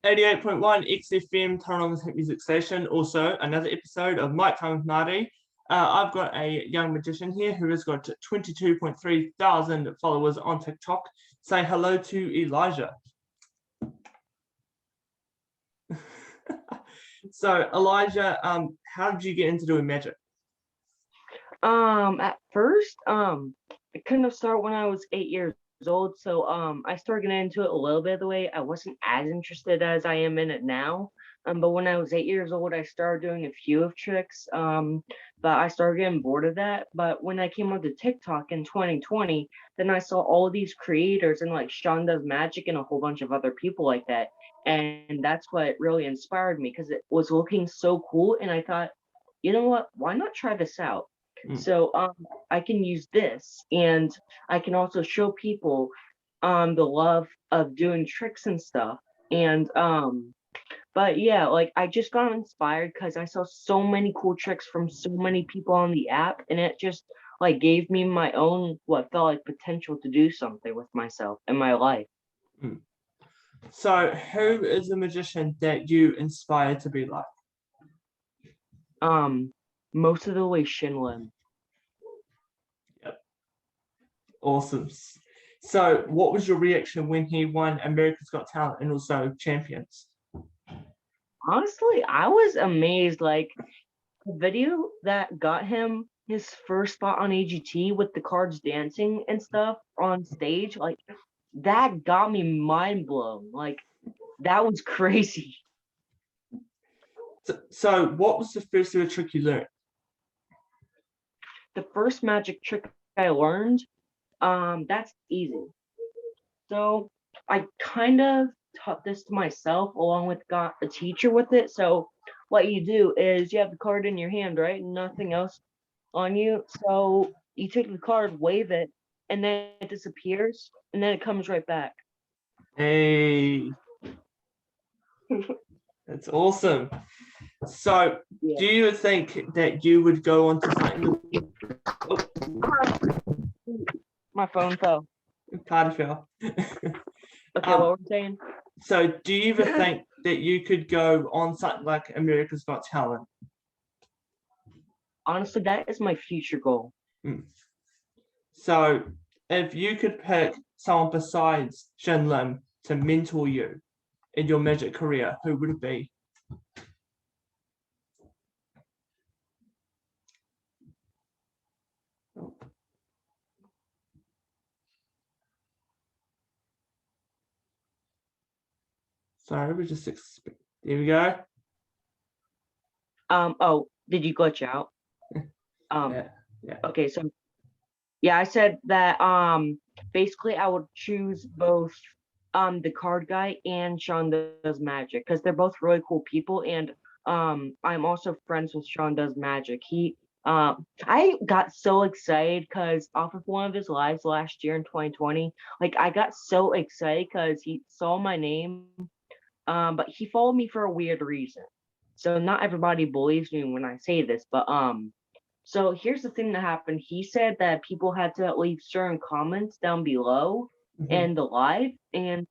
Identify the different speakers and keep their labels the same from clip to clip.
Speaker 1: 88.1 XFM, turn on the Hit Music Station. Also, another episode of Mic Time with Marty. I've got a young magician here who has got 22.3 thousand followers on TikTok. Say hello to Elijah. So, Elijah, how did you get into doing magic?
Speaker 2: At first, it kind of started when I was 8 years old. So, I started getting into it a little bit of the way. I wasn't as interested as I am in it now. But when I was 8 years old, I started doing a few of tricks. But I started getting bored of that. But when I came onto TikTok in 2020, then I saw all these creators and like Sean Does Magic and a whole bunch of other people like that. And that's what really inspired me because it was looking so cool. And I thought, you know what? Why not try this out?
Speaker 1: Mm.
Speaker 2: So I can use this, and I can also show people the love of doing tricks and stuff. And but yeah, like I just got inspired because I saw so many cool tricks from so many people on the app, and it just like gave me my own what felt like potential to do something with myself and my life.
Speaker 1: Mm. So, who is the magician that you inspire to be like?
Speaker 2: Um, Most of the way Shinlim.
Speaker 1: Yep. Awesome. So, what was your reaction when he won America's Got Talent and also Champions?
Speaker 2: Honestly, I was amazed. Like the video that got him his first spot on AGT with the cards dancing and stuff on stage, like that got me mind blown. Like that was crazy.
Speaker 1: So, what was the first ever trick you learned?
Speaker 2: The first magic trick I learned, that's easy. So I kind of taught this to myself along with got a teacher with it. So what you do is you have the card in your hand, right? Nothing else on you. So you take the card, wave it, and then it disappears, and then it comes right back.
Speaker 1: Hey, that's awesome. So,
Speaker 2: Yeah.
Speaker 1: do you think that you would go on to something? Oh,
Speaker 2: My phone fell.
Speaker 1: party foul.
Speaker 2: Okay, what were we saying?
Speaker 1: So, do you ever think that you could go on something like America's Got Talent?
Speaker 2: Honestly, that is my future goal.
Speaker 1: Mm. So, if you could pick someone besides Shin Lim to mentor you in your magic career, who would it be? Oh, sorry, we just there we go.
Speaker 2: Oh, did you glitch out?
Speaker 1: Yeah, yeah.
Speaker 2: Okay, so yeah, I said that basically I would choose both the card guy and Sean Does Magic because they're both really cool people, and I'm also friends with Sean Does Magic. I got so excited because off of one of his lives last year in 2020, like I got so excited because he saw my name, but he followed me for a weird reason. So not everybody believes me when I say this, but so here's the thing that happened. He said that people had to leave certain comments down below
Speaker 1: Mhm.
Speaker 2: in the live. And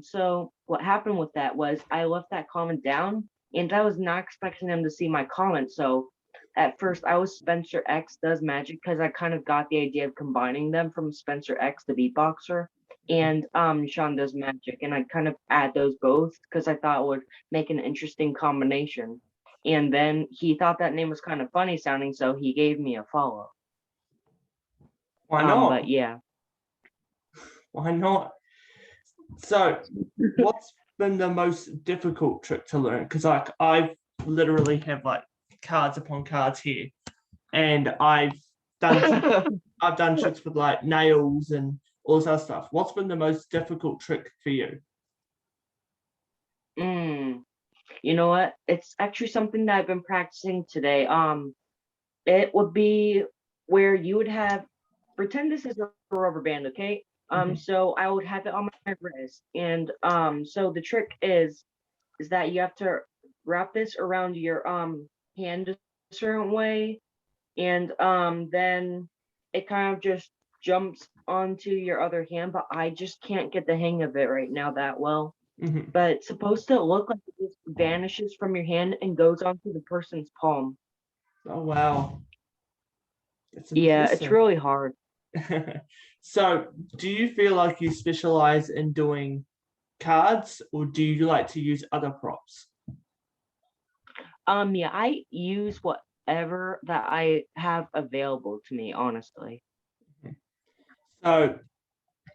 Speaker 2: so what happened with that was I left that comment down and I was not expecting them to see my comment. So at first I was Spencer X Does Magic because I kind of got the idea of combining them from Spencer X, the beatboxer, and Sean Does Magic. And I kind of add those both because I thought it would make an interesting combination. And then he thought that name was kind of funny sounding, so he gave me a follow.
Speaker 1: Why
Speaker 2: But
Speaker 1: not?
Speaker 2: yeah.
Speaker 1: Why not? So, what's been the most difficult trick to learn? Because like I literally have like cards upon cards here, and done tricks. I've done tricks with like nails and all this other stuff. What's been the most difficult trick for you?
Speaker 2: mm, you know what? It's actually something that I've been practicing today. It would be where you would have pretend this is a rubber band, okay?
Speaker 1: Mhm.
Speaker 2: So I would have it on my wrist, and so the trick is that you have to wrap this around your hand a certain way, and then it kind of just jumps onto your other hand, but I just can't get the hang of it right now that well.
Speaker 1: Mhm.
Speaker 2: but it's supposed to look like it just vanishes from your hand and goes onto the person's palm.
Speaker 1: Oh wow, that's
Speaker 2: Yeah, it's
Speaker 1: impressive.
Speaker 2: really hard.
Speaker 1: So, do you feel like you specialize in doing cards, or do you like to use other props?
Speaker 2: Yeah, I use whatever that I have available to me, honestly.
Speaker 1: So,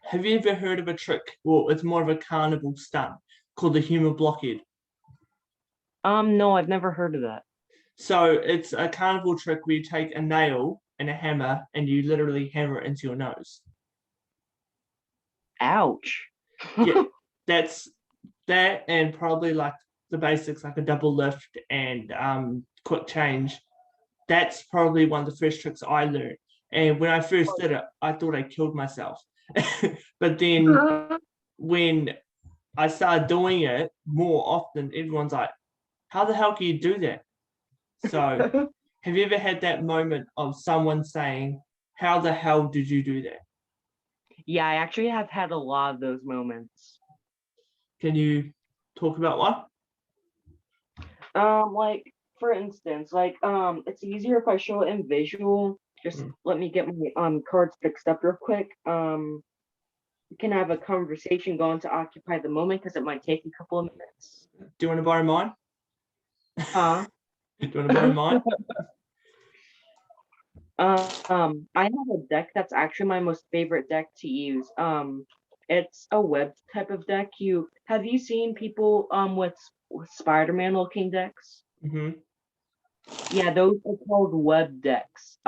Speaker 1: have you ever heard of a trick? Well, it's more of a carnival stunt called the human blockhead.
Speaker 2: No, I've never heard of that.
Speaker 1: So, it's a carnival trick where you take a nail and a hammer and you literally hammer it into your nose.
Speaker 2: Ouch.
Speaker 1: Yeah, that's that, and probably like the basics, like a double lift and quick change. That's probably one of the first tricks I learned. And when I first did it, I thought I killed myself. But then when I started doing it more often, everyone's like, how the hell can you do that? So, have you ever had that moment of someone saying, how the hell did you do that?
Speaker 2: Yeah, I actually have had a lot of those moments.
Speaker 1: Can you talk about one?
Speaker 2: Like for instance, it's easier if I show it in visual. Just
Speaker 1: Mm.
Speaker 2: let me get my cards fixed up real quick. We can have a conversation going to occupy the moment because it might take a couple of minutes.
Speaker 1: Do you want to borrow mine?
Speaker 2: Huh?
Speaker 1: Do you want to borrow mine?
Speaker 2: I have a deck that's actually my most favorite deck to use. It's a web type of deck. Have you seen people with Spider-Man looking decks?
Speaker 1: Hmm.
Speaker 2: Yeah, those are called web decks.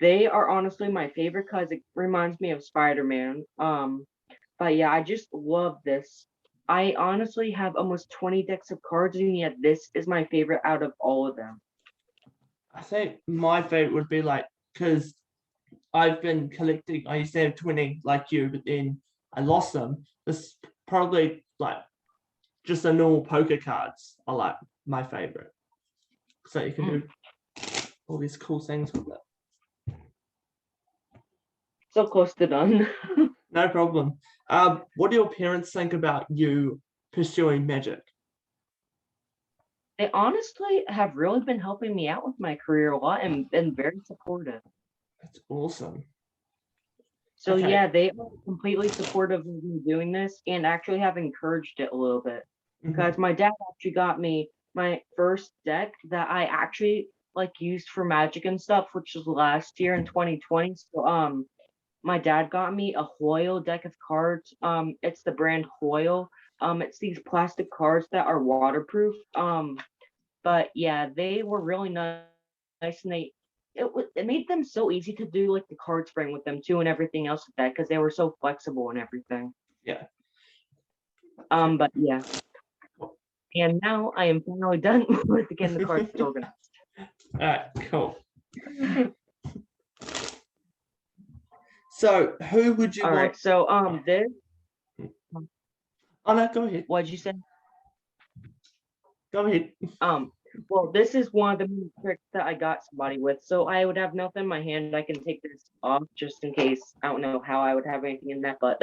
Speaker 2: They are honestly my favorite because it reminds me of Spider-Man. But yeah, I just love this. I honestly have almost 20 decks of cards, and yet this is my favorite out of all of them.
Speaker 1: I think my favorite would be like, because I've been collecting, I used to have 20 like you, but then I lost them. This probably like just the normal poker cards are like my favorite. So you can do all these cool things with it.
Speaker 2: So close to done.
Speaker 1: No problem. What do your parents think about you pursuing magic?
Speaker 2: They honestly have really been helping me out with my career a lot and been very supportive.
Speaker 1: That's awesome.
Speaker 2: So
Speaker 1: Okay.
Speaker 2: yeah, they are completely supportive of me doing this and actually have encouraged it a little bit.
Speaker 1: Mhm.
Speaker 2: Because my dad actually got me my first deck that I actually like used for magic and stuff, which was last year in 2020. So my dad got me a Hoyle deck of cards. It's the brand Hoyle. It's these plastic cards that are waterproof. But yeah, they were really nice, and it made them so easy to do like the card spraying with them too and everything else with that because they were so flexible and everything.
Speaker 1: Yeah.
Speaker 2: But yeah, and now I am finally done with getting the cards organized.
Speaker 1: All right, cool. So, who would you
Speaker 2: All
Speaker 1: want?
Speaker 2: right, so this
Speaker 1: Oh no, go ahead.
Speaker 2: what'd you say?
Speaker 1: Go ahead.
Speaker 2: Well, this is one of the main tricks that I got somebody with. So I would have nothing in my hand. I can take this off just in case. I don't know how I would have anything in that, but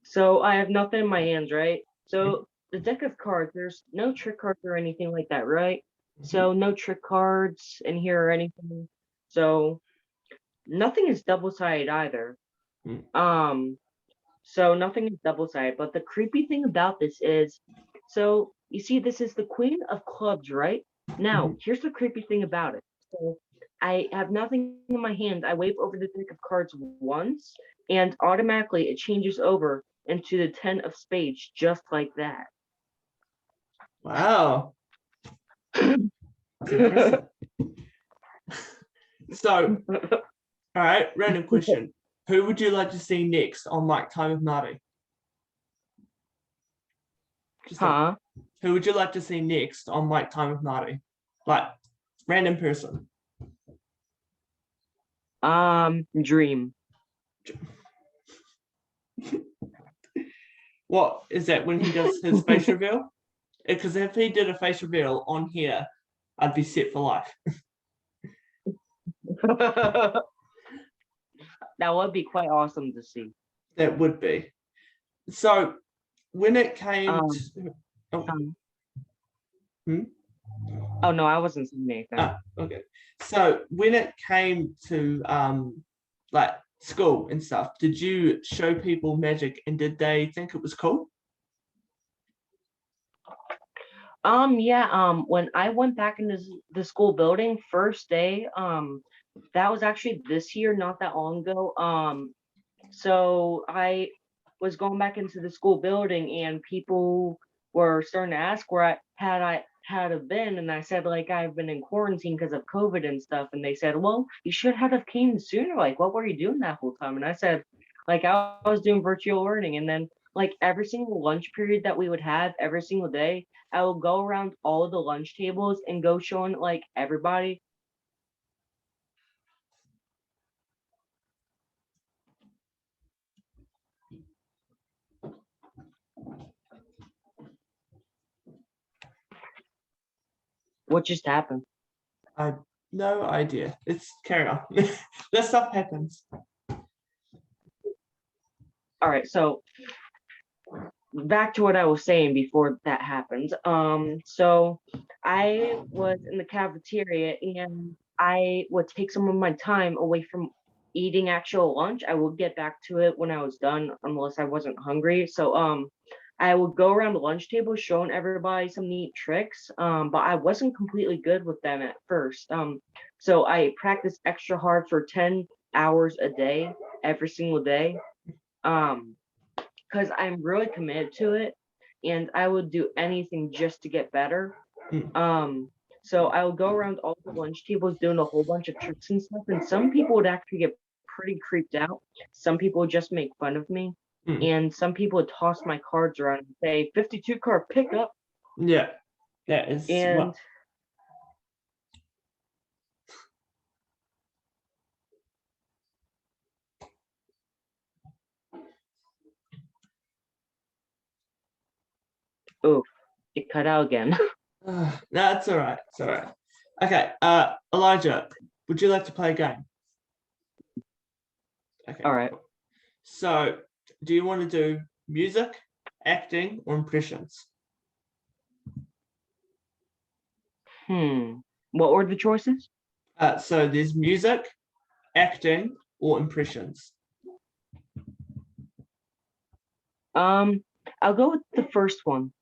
Speaker 2: so I have nothing in my hands, right? So the deck of cards, there's no trick cards or anything like that, right? So no trick cards in here or anything. So nothing is double-sided either.
Speaker 1: Mhm.
Speaker 2: Um, so nothing is double-sided. But the creepy thing about this is, so you see, this is the Queen of Clubs, right? Now,
Speaker 1: Mhm.
Speaker 2: here's the creepy thing about it. So I have nothing in my hand. I wave over the deck of cards once, and automatically it changes over into the 10 of spades, just like that.
Speaker 1: Wow, that's impressive. So, all right, random question. Who would you like to see next on Mike Time with Marty? Just a,
Speaker 2: Huh?
Speaker 1: who would you like to see next on Mike Time with Marty? Like, random person.
Speaker 2: Dream.
Speaker 1: What is that when he does his face reveal? Because if he did a face reveal on here, I'd be set for life.
Speaker 2: That would be quite awesome to see.
Speaker 1: That would be. So, when it came
Speaker 2: Um,
Speaker 1: to, oh,
Speaker 2: um,
Speaker 1: hmm?
Speaker 2: oh no, I wasn't saying anything.
Speaker 1: Okay. So when it came to like school and stuff, did you show people magic and did they think it was cool?
Speaker 2: Yeah, when I went back into the school building first day, that was actually this year, not that long ago. So I was going back into the school building and people were starting to ask where I had have been, and I said like I've been in quarantine because of COVID and stuff, and they said, well, you should have came sooner. Like, what were you doing that whole time? And I said, like I was doing virtual learning, and then like every single lunch period that we would have every single day, I will go around all of the lunch tables and go showing like everybody. What just happened.
Speaker 1: I have no idea. It's carry on. That stuff happens.
Speaker 2: All right, so back to what I was saying before that happens. So I was in the cafeteria and I would take some of my time away from eating actual lunch. I would get back to it when I was done, unless I wasn't hungry. So I would go around the lunch table showing everybody some neat tricks. But I wasn't completely good with them at first. So I practiced extra hard for 10 hours a day, every single day. Because I'm really committed to it and I would do anything just to get better.
Speaker 1: Hmm.
Speaker 2: So I would go around all the lunch tables doing a whole bunch of tricks and stuff, and some people would actually get pretty creeped out. Some people would just make fun of me,
Speaker 1: Hmm.
Speaker 2: and some people would toss my cards around and say 52 card pickup.
Speaker 1: Yeah, that is
Speaker 2: And
Speaker 1: what.
Speaker 2: oof, it cut out again.
Speaker 1: That's all right. It's all right. Okay. Elijah, would you like to play a game? Okay.
Speaker 2: All right.
Speaker 1: Cool. So, do you want to do music, acting, or impressions?
Speaker 2: What were the choices?
Speaker 1: So there's music, acting, or impressions.
Speaker 2: I'll go with the first one.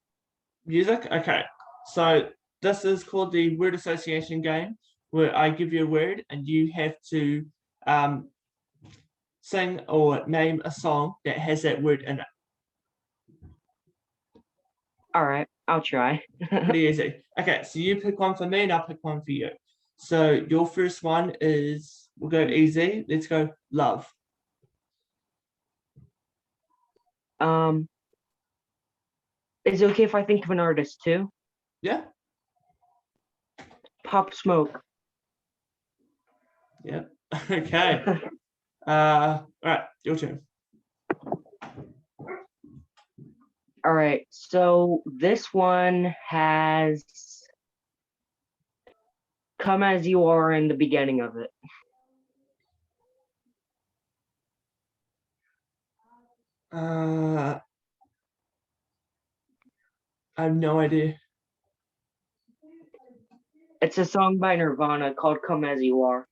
Speaker 1: Music. Okay. So this is called the word association game, where I give you a word and you have to um, sing or name a song that has that word in it.
Speaker 2: All right, I'll try.
Speaker 1: Pretty easy. Okay, so you pick one for me and I'll pick one for you. So your first one is, we'll go easy. Let's go love.
Speaker 2: Um, is it okay if I think of an artist too?
Speaker 1: Yeah?
Speaker 2: Pop Smoke.
Speaker 1: Yeah. Okay. All right, your turn.
Speaker 2: All right, so this one has Come As You Are in the beginning of it.
Speaker 1: I have no idea.
Speaker 2: It's a song by Nirvana called Come As You Are.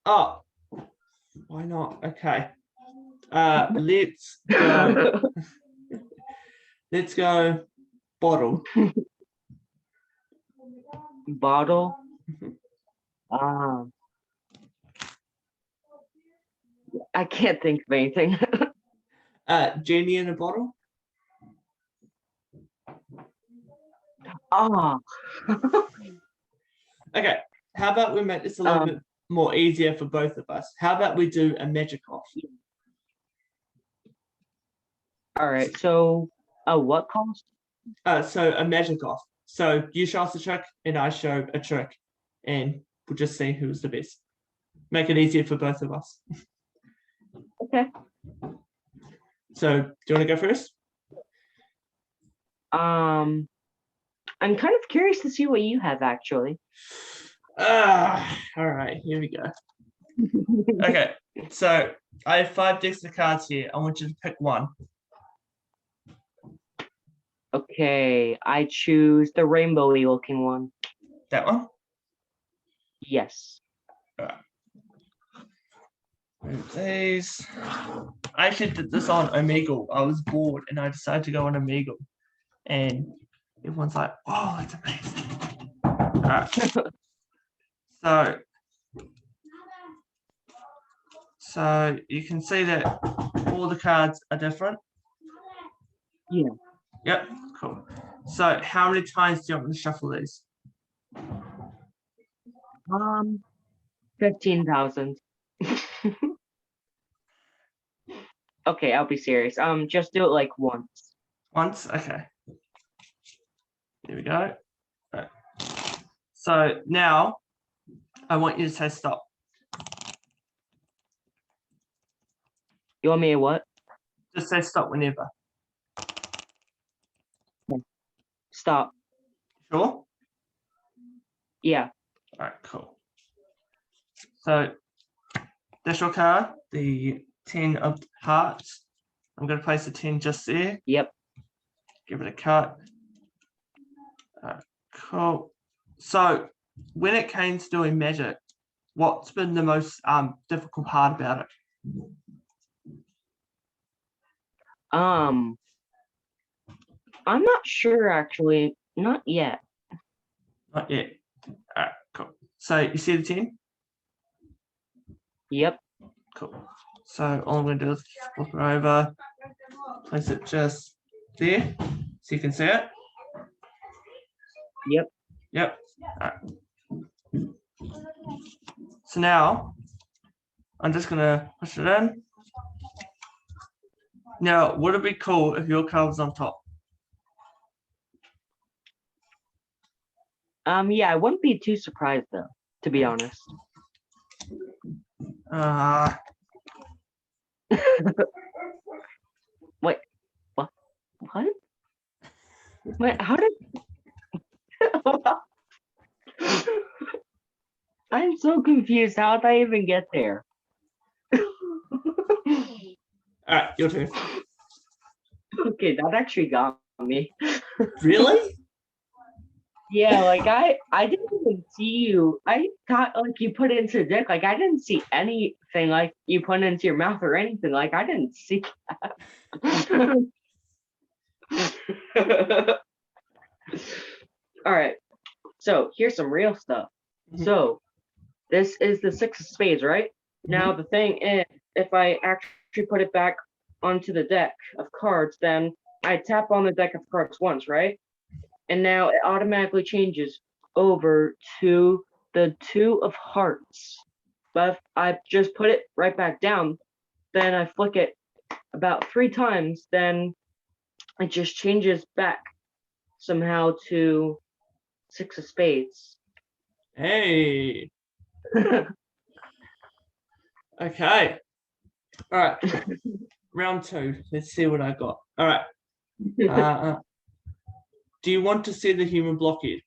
Speaker 1: Oh, why not? Okay. Let's go. Let's go bottle.
Speaker 2: Bottle. I can't think of anything.
Speaker 1: Genie in a bottle.
Speaker 2: Ah,
Speaker 1: Okay. How about we make this a little
Speaker 2: um,
Speaker 1: bit more easier for both of us? How about we do a magic off?
Speaker 2: all right. So, what cost?
Speaker 1: So a magic off. So you show us a trick and I show a trick, and we'll just see who's the best. Make it easier for both of us.
Speaker 2: Okay.
Speaker 1: So do you want to go first?
Speaker 2: I'm kind of curious to see what you have actually.
Speaker 1: All right, here we go. Okay, so I have 5 decks of cards here. I want you to pick one.
Speaker 2: Okay, I choose the rainbowy looking one.
Speaker 1: That one?
Speaker 2: Yes.
Speaker 1: Alright. Move these. I actually did this on Omegle. I was bored and I decided to go on Omegle. And everyone's like, oh, that's amazing. Alright. So you can see that all the cards are different.
Speaker 2: Yeah.
Speaker 1: Yep, cool. So how many times do you want me to shuffle these?
Speaker 2: 15,000. Okay, I'll be serious. Just do it like once.
Speaker 1: Once? Okay. Here we go. Right. So now I want you to say stop.
Speaker 2: You want me to what?
Speaker 1: Just say stop whenever.
Speaker 2: Stop.
Speaker 1: Sure?
Speaker 2: Yeah.
Speaker 1: All right, cool. So that's your card, the 10 of hearts. I'm going to place the 10 just there.
Speaker 2: Yep.
Speaker 1: Give it a cut. All right, cool. So when it came to doing magic, what's been the most difficult part about it?
Speaker 2: I'm not sure actually. Not yet.
Speaker 1: Not yet. All right, cool. So you see the 10?
Speaker 2: Yep.
Speaker 1: Cool. So all I'm going to do is flip it over, place it just there, so you can see it.
Speaker 2: Yep.
Speaker 1: Yep. All right. So now I'm just going to push it in. Now, would it be cool if your card was on top?
Speaker 2: Yeah, I wouldn't be too surprised though, to be honest. Wait, what? What? Wait, how did? I'm so confused. How did I even get there?
Speaker 1: All right, your turn.
Speaker 2: Okay, that actually got me.
Speaker 1: Really?
Speaker 2: Yeah, like I didn't even see you. I thought like you put it into the deck. Like I didn't see anything like you put it into your mouth or anything. Like I didn't see that. All right. So here's some real stuff.
Speaker 1: Mhm.
Speaker 2: So this is the 6 of spades, right? Now the thing is, if I actually put it back onto the deck of cards, then I tap on the deck of cards once, right? And now it automatically changes over to the 2 of hearts. But if I just put it right back down, then I flick it about 3 times, then it just changes back somehow to 6 of spades.
Speaker 1: Hey. Okay. All right. Round 2. Let's see what I got. All right. Do you want to see the human blockhead?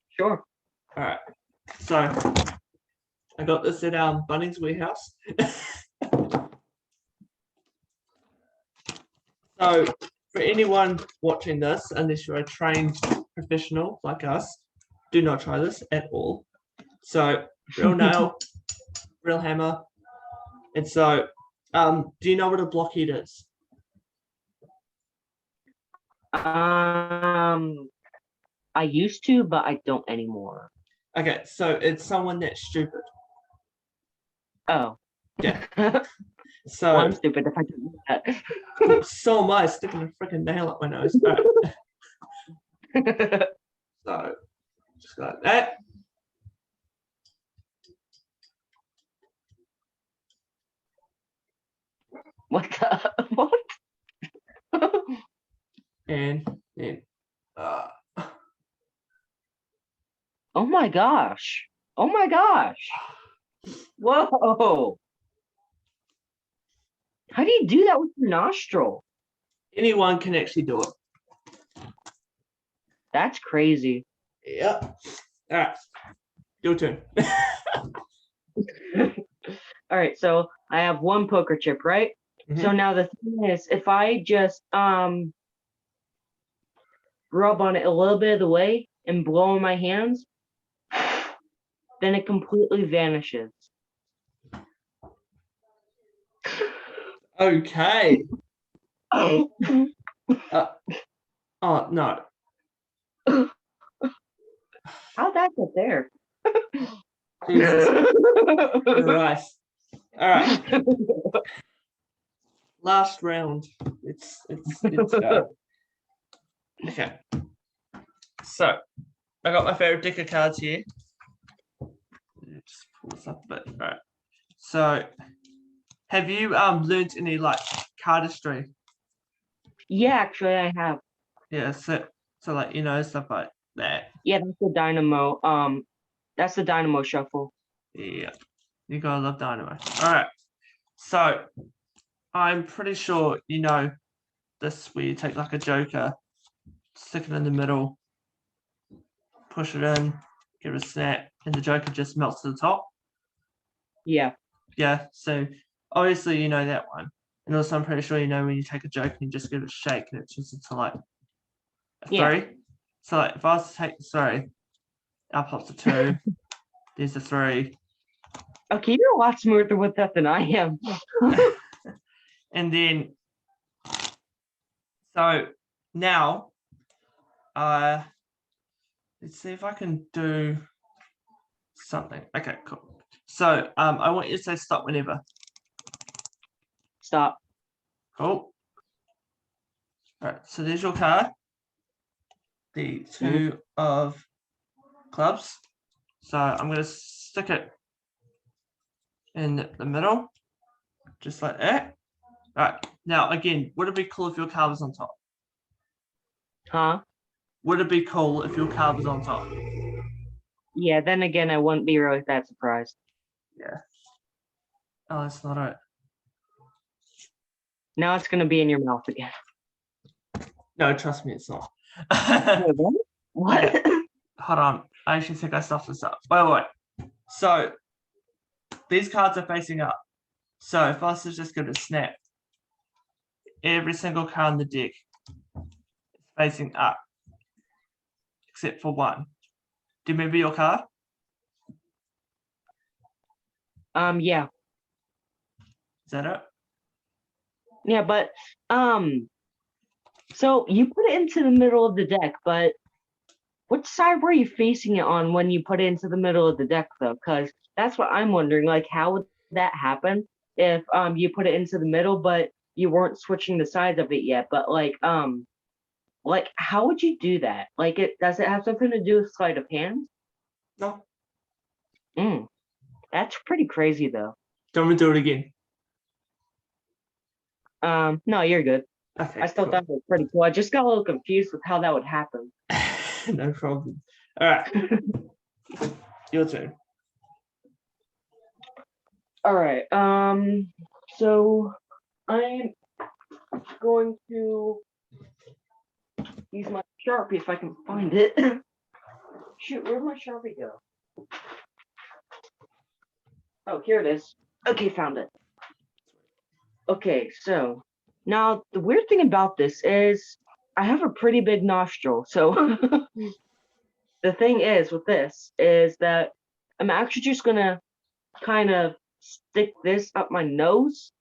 Speaker 2: Sure.
Speaker 1: All right. So I got this at Bunnings Warehouse. So for anyone watching this, unless you're a trained professional like us, do not try this at all. So real nail, real hammer. And so do you know what a blockhead is?
Speaker 2: I used to, but I don't anymore.
Speaker 1: Okay, so it's someone that's stupid.
Speaker 2: Oh.
Speaker 1: Yeah.
Speaker 2: Well,
Speaker 1: So
Speaker 2: I'm stupid if I do that.
Speaker 1: so am I, sticking a freaking nail up my nose. All right. So just like that.
Speaker 2: What the what?
Speaker 1: And then
Speaker 2: Oh my gosh. Oh my gosh. Whoa. How do you do that with your nostril?
Speaker 1: anyone can actually do it.
Speaker 2: That's crazy.
Speaker 1: Yep. All right. Your turn.
Speaker 2: All right, so I have 1 poker chip, right? So now the thing is, if I just rub on it a little bit of the way and blow on my hands, then it completely vanishes.
Speaker 1: Okay. Oh no.
Speaker 2: How'd that get there?
Speaker 1: Jesus Christ. All right. Last round. It's go. Okay. So I got my favorite deck of cards here. Just pull this up a bit. All right. So have you learned any like cardistry?
Speaker 2: Yeah, actually I have.
Speaker 1: Yeah, so like stuff like that.
Speaker 2: Yeah, that's the Dynamo. That's the Dynamo shuffle.
Speaker 1: Yeah. You gotta love Dynamo. Alright. So I'm pretty sure you know this where you take like a joker, stick it in the middle, push it in, give it a snap, and the joker just melts to the top.
Speaker 2: Yeah.
Speaker 1: Yeah, so obviously you know that one. And also I'm pretty sure you know when you take a joker and you just give it a shake and it turns into like a 3.
Speaker 2: Yeah.
Speaker 1: So like if I was to take the 3, up pops a 2, there's a 3.
Speaker 2: Okay, you're a lot smoother with that than I am.
Speaker 1: And then so now let's see if I can do something. Okay, cool. So I want you to say stop whenever.
Speaker 2: Stop.
Speaker 1: Cool. All right, so there's your card. The 2 of clubs. So I'm gonna stick it in the middle, just like that. All right. Now again, would it be cool if your card was on top?
Speaker 2: Huh?
Speaker 1: Would it be cool if your card was on top?
Speaker 2: Yeah, then again, I wouldn't be really that surprised.
Speaker 1: Yeah. Oh, that's not it.
Speaker 2: Now it's gonna be in your mouth again.
Speaker 1: No, trust me, it's not.
Speaker 2: What?
Speaker 1: Hold on. I actually think I stuffed this up. Wait. So these cards are facing up. So if I was to just go to snap, every single card in the deck is facing up, except for one. Do you remember your card?
Speaker 2: Yeah.
Speaker 1: Is that it?
Speaker 2: Yeah, but so you put it into the middle of the deck, but which side were you facing it on when you put it into the middle of the deck though? Because that's what I'm wondering. Like, how would that happen if you put it into the middle, but you weren't switching the sides of it yet? But like how would you do that? Like, does it have something to do with sleight of hand?
Speaker 1: No.
Speaker 2: That's pretty crazy though.
Speaker 1: Don't we do it again?
Speaker 2: No, you're good.
Speaker 1: Okay.
Speaker 2: I still thought it was pretty cool. I just got a little confused with how that would happen.
Speaker 1: No problem. All right. Your turn.
Speaker 2: All right. So I'm going to use my Sharpie if I can find it. Shoot, where'd my Sharpie go? Oh, here it is. Okay, found it. Okay, so now the weird thing about this is I have a pretty big nostril. So the thing is with this is that I'm actually just gonna kind of stick this up my nose.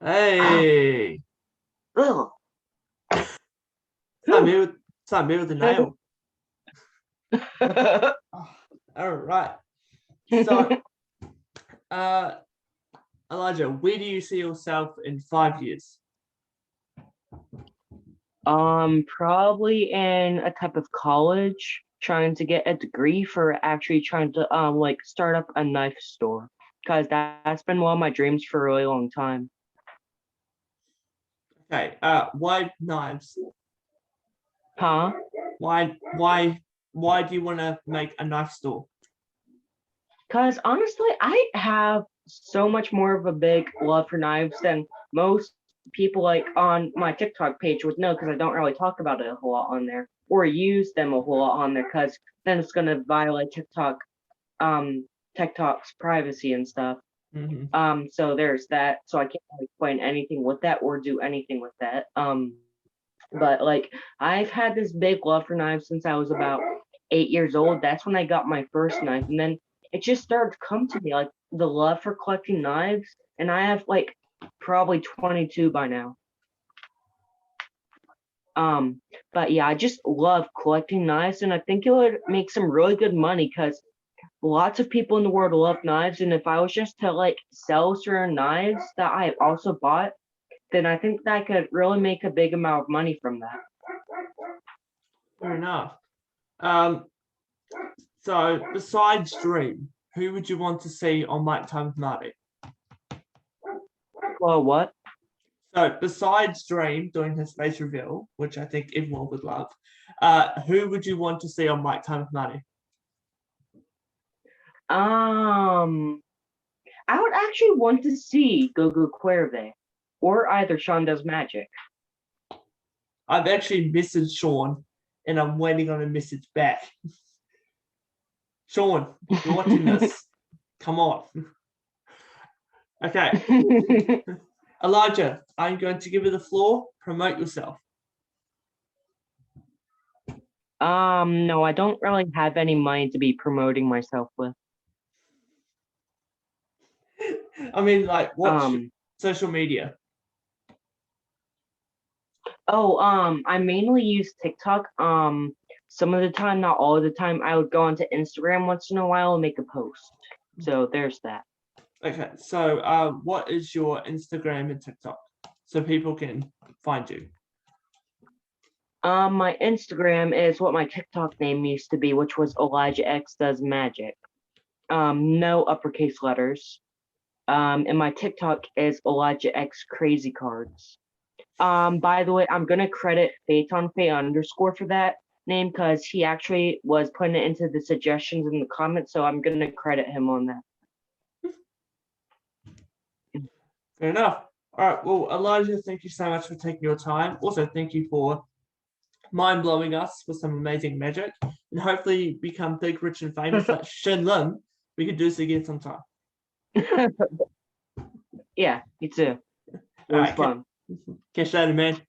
Speaker 1: Hey.
Speaker 2: Ugh.
Speaker 1: It's not me with the nail. All right. So, Elijah, where do you see yourself in 5 years?
Speaker 2: Probably in a type of college, trying to get a degree for actually trying to like start up a knife store, because that's been one of my dreams for a really long time.
Speaker 1: Okay. Why knives?
Speaker 2: Huh?
Speaker 1: Why do you want to make a knife store?
Speaker 2: Because honestly, I have so much more of a big love for knives than most people like on my TikTok page would know, because I don't really talk about it a whole lot on there or use them a whole lot on there, because then it's gonna violate TikTok TikTok's privacy and stuff.
Speaker 1: Mhm.
Speaker 2: So there's that. So I can't really explain anything with that or do anything with that. But like I've had this big love for knives since I was about 8 years old. That's when I got my first knife, and then it just started to come to me like the love for collecting knives. And I have like probably 22 by now. But yeah, I just love collecting knives, and I think it would make some really good money because lots of people in the world love knives. And if I was just to like sell certain knives that I also bought, then I think that I could really make a big amount of money from that.
Speaker 1: Fair enough. So besides Dream, who would you want to see on Mike Time with Marty?
Speaker 2: Well, what?
Speaker 1: So besides Dream doing his face reveal, which I think everyone would love, who would you want to see on Mike Time with Marty?
Speaker 2: I would actually want to see Gogo Cuerve or either Sean Does Magic.
Speaker 1: I've actually messaged Sean and I'm waiting on a message back. Sean, if you're watching this, come on. Okay. Elijah, I'm going to give you the floor. Promote yourself.
Speaker 2: No, I don't really have any money to be promoting myself with.
Speaker 1: I mean, like, what's social media?
Speaker 2: I mainly use TikTok. Some of the time, not all of the time, I would go onto Instagram once in a while and make a post. So there's that.
Speaker 1: Okay, so what is your Instagram and TikTok so people can find you?
Speaker 2: My Instagram is what my TikTok name used to be, which was Elijahxdoesmagic. No uppercase letters. And my TikTok is ElijahXCrazyCards. By the way, I'm gonna credit Phaeton_Faye for that name because he actually was putting it into the suggestions in the comments, so I'm gonna credit him on that.
Speaker 1: Fair enough. All right, well, Elijah, thank you so much for taking your time. Also, thank you for mind-blowing us with some amazing magic, and hopefully become big, rich, and famous like Shin Lim. We could do this again sometime.
Speaker 2: Yeah, me too. It
Speaker 1: All
Speaker 2: was
Speaker 1: right,
Speaker 2: fun.
Speaker 1: catch you later, man.